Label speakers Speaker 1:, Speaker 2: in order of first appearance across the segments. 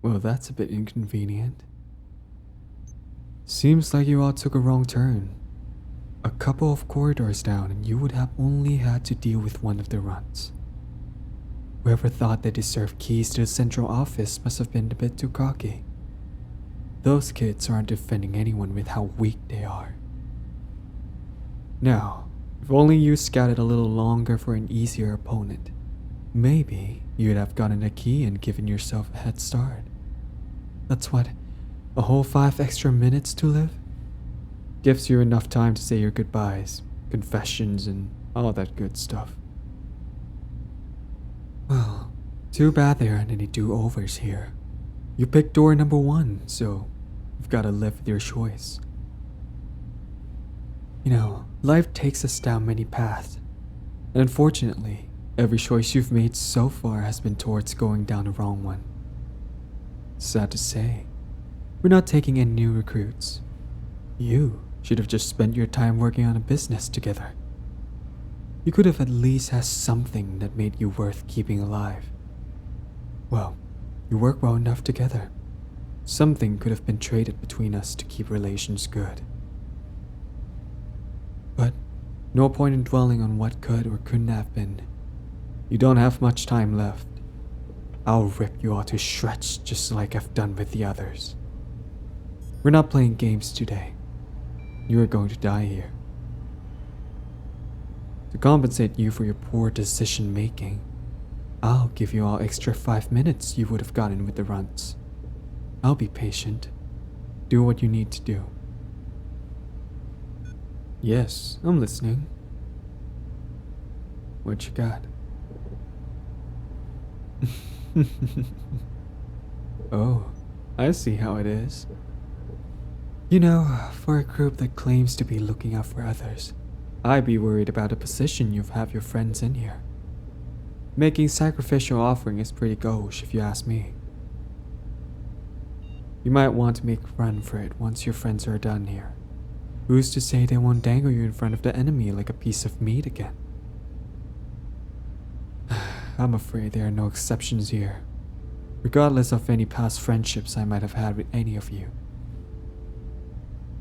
Speaker 1: Well, that's a bit inconvenient. Seems like you all took a wrong turn. A couple of corridors down and you would have only had to deal with one of the runs. Whoever thought they deserved keys to the central office must have been a bit too cocky. Those kids aren't defending anyone with how weak they are. Now, if only you scouted a little longer for an easier opponent, maybe you'd have gotten a key and given yourself a head start. That's what, a whole 5 extra minutes to live? Gives you enough time to say your goodbyes, confessions, and all that good stuff. Well, too bad there aren't any do-overs here. You picked door number 1, so you've got to live with your choice. You know, life takes us down many paths, and unfortunately, every choice you've made so far has been towards going down the wrong one. Sad to say, we're not taking any new recruits. You should have just spent your time working on a business together. You could have at least had something that made you worth keeping alive. Well, you work well enough together. Something could have been traded between us to keep relations good. But no point in dwelling on what could or couldn't have been. You don't have much time left. I'll rip you all to shreds just like I've done with the others. We're not playing games today. You are going to die here. To compensate you for your poor decision making, I'll give you all extra 5 minutes you would have gotten with the runs. I'll be patient. Do what you need to do. Yes, I'm listening. What you got? Oh, I see how it is. You know, for a group that claims to be looking out for others, I'd be worried about the position you have your friends in here. Making sacrificial offering is pretty gauche if you ask me. You might want to make a run for it once your friends are done here. Who's to say they won't dangle you in front of the enemy like a piece of meat again? I'm afraid there are no exceptions here, regardless of any past friendships I might have had with any of you.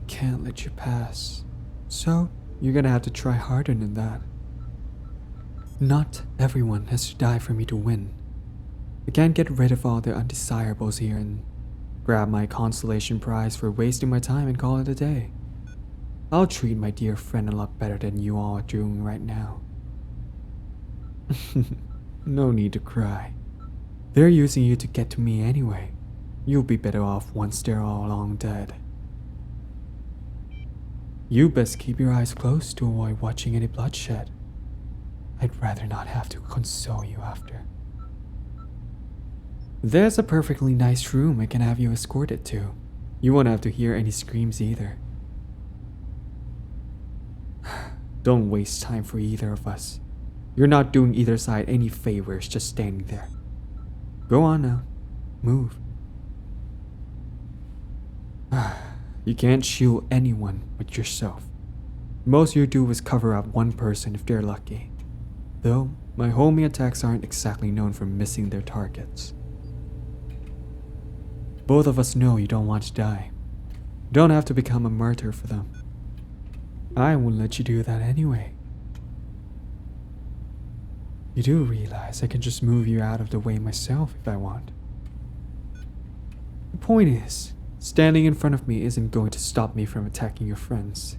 Speaker 1: Can't let you pass, so you're gonna have to try harder than that. Not everyone has to die for me to win. I can't get rid of all the undesirables here and grab my consolation prize for wasting my time and call it a day. I'll treat my dear friend a lot better than you all are doing right now. No need to cry. They're using you to get to me anyway. You'll be better off once they're all long dead. You best keep your eyes closed to avoid watching any bloodshed. I'd rather not have to console you after. There's a perfectly nice room I can have you escorted to. You won't have to hear any screams either. Don't waste time for either of us. You're not doing either side any favors just standing there. Go on now. Move. You can't shield anyone but yourself. Most you do is cover up one person if they're lucky. Though, my homie attacks aren't exactly known for missing their targets. Both of us know you don't want to die. You don't have to become a martyr for them. I won't let you do that anyway. You do realize I can just move you out of the way myself if I want. The point is, standing in front of me isn't going to stop me from attacking your friends.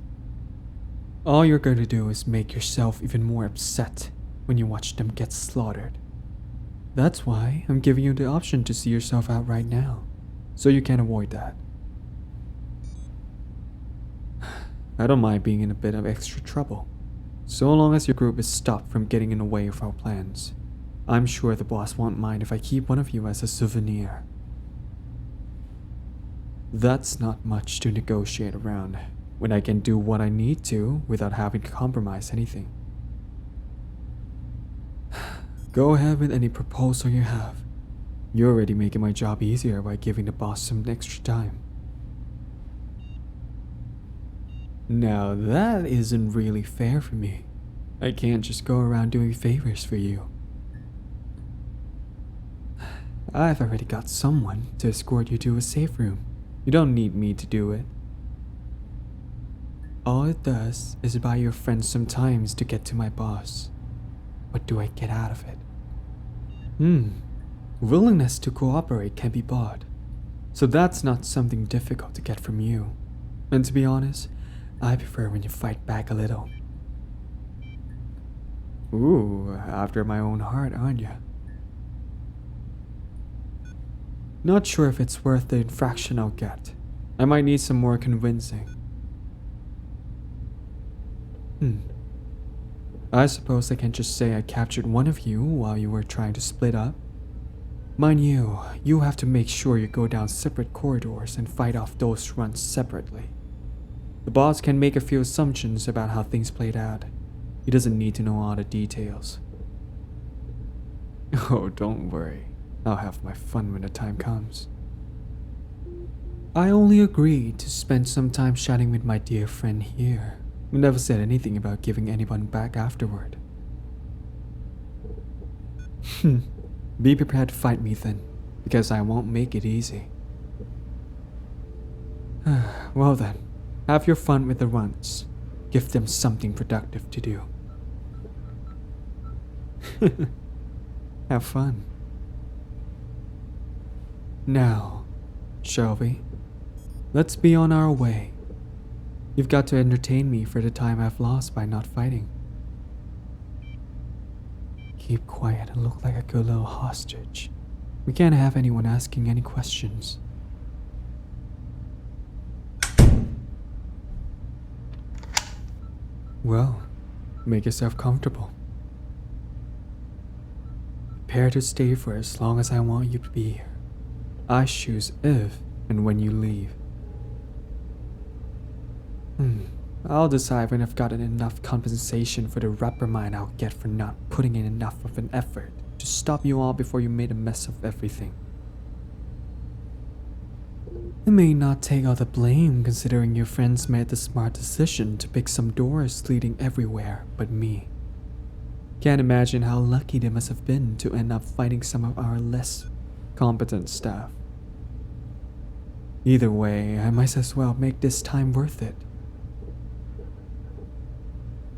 Speaker 1: All you're going to do is make yourself even more upset when you watch them get slaughtered. That's why I'm giving you the option to see yourself out right now, so you can avoid that. I don't mind being in a bit of extra trouble, so long as your group is stopped from getting in the way of our plans. I'm sure the boss won't mind if I keep one of you as a souvenir. That's not much to negotiate around, when I can do what I need to without having to compromise anything. Go ahead with any proposal you have. You're already making my job easier by giving the boss some extra time. Now that isn't really fair for me. I can't just go around doing favors for you. I've already got someone to escort you to a safe room. You don't need me to do it. All it does is buy your friends some time to get to my boss. What do I get out of it? Willingness to cooperate can be bought. So that's not something difficult to get from you. And to be honest, I prefer when you fight back a little. Ooh, after my own heart, aren't you? Not sure if it's worth the infraction I'll get. I might need some more convincing. I suppose I can just say I captured one of you while you were trying to split up. Mind you, you have to make sure you go down separate corridors and fight off those runs separately. The boss can make a few assumptions about how things played out. He doesn't need to know all the details. Oh, don't worry. I'll have my fun when the time comes. I only agreed to spend some time chatting with my dear friend here. We never said anything about giving anyone back afterward. Be prepared to fight me then, because I won't make it easy. Well then, have your fun with the runs. Give them something productive to do. Have fun. Now, shall we? Let's be on our way. You've got to entertain me for the time I've lost by not fighting. Keep quiet and look like a good little hostage. We can't have anyone asking any questions. Well, make yourself comfortable. Prepare to stay for as long as I want you to be here. I choose if and when you leave. I'll decide when I've gotten enough compensation for the reprimand I'll get for not putting in enough of an effort to stop you all before you made a mess of everything. I may not take all the blame considering your friends made the smart decision to pick some doors leading everywhere but me. Can't imagine how lucky they must have been to end up fighting some of our less competent staff. Either way, I might as well make this time worth it.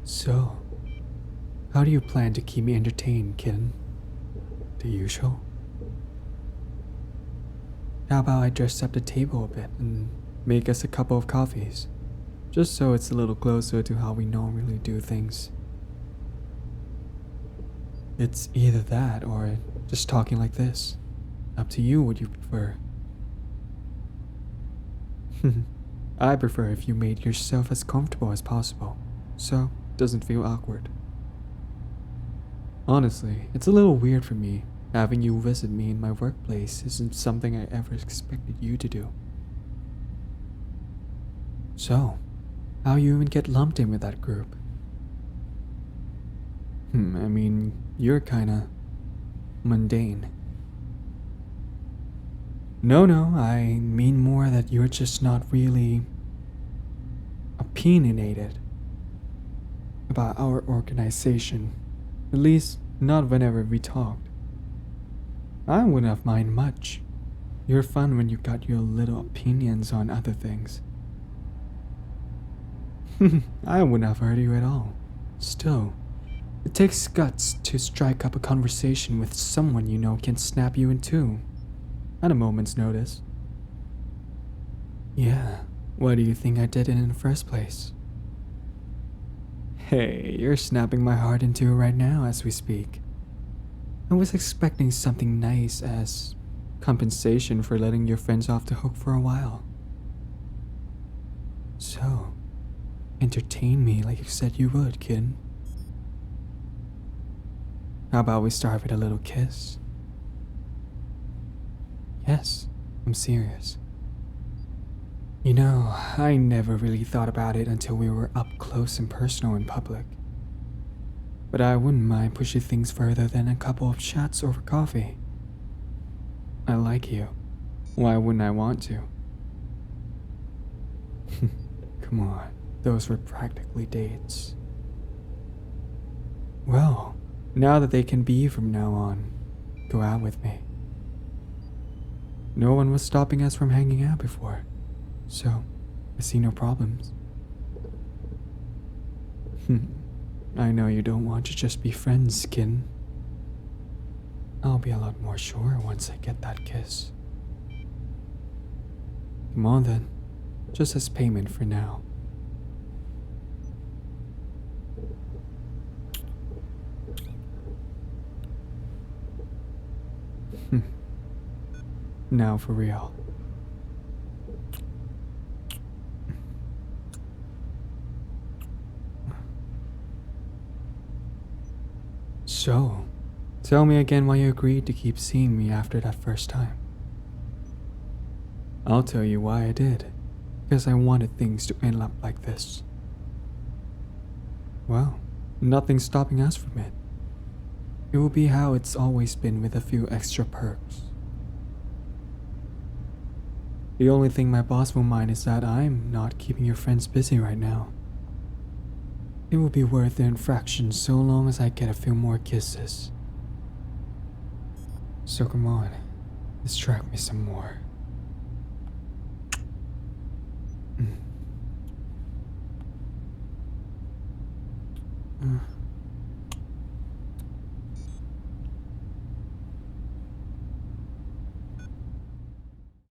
Speaker 1: So, how do you plan to keep me entertained, kitten? The usual? How about I dress up the table a bit and make us a couple of coffees, just so it's a little closer to how we normally do things. It's either that or just talking like this. Up to you what you prefer. I prefer if you made yourself as comfortable as possible, so it doesn't feel awkward. Honestly, it's a little weird for me. Having you visit me in my workplace isn't something I ever expected you to do. So, how you even get lumped in with that group? I mean, you're kinda mundane. No, I mean more that you're just not really opinionated about our organization. At least, not whenever we talked. I wouldn't have minded much. You're fun when you got your little opinions on other things. I wouldn't have hurt you at all. Still, it takes guts to strike up a conversation with someone you know can snap you in two at a moment's notice. Yeah, why do you think I did it in the first place? Hey, you're snapping my heart in two right now as we speak. I was expecting something nice as compensation for letting your friends off the hook for a while. So, entertain me like you said you would, kid. How about we start with a little kiss? Yes, I'm serious. You know, I never really thought about it until we were up close and personal in public. But I wouldn't mind pushing things further than a couple of chats over coffee. I like you. Why wouldn't I want to? Come on, those were practically dates. Well, now that they can be from now on, go out with me. No one was stopping us from hanging out before, so I see no problems. I know you don't want to just be friends, Skin. I'll be a lot more sure once I get that kiss. Come on then, just as payment for now. Now for real. So, tell me again why you agreed to keep seeing me after that first time. I'll tell you why I did, because I wanted things to end up like this. Well, nothing's stopping us from it. It will be how it's always been with a few extra perks. The only thing my boss will mind is that I'm not keeping your friends busy right now. It will be worth the infraction so long as I get a few more kisses. So come on, distract me some more.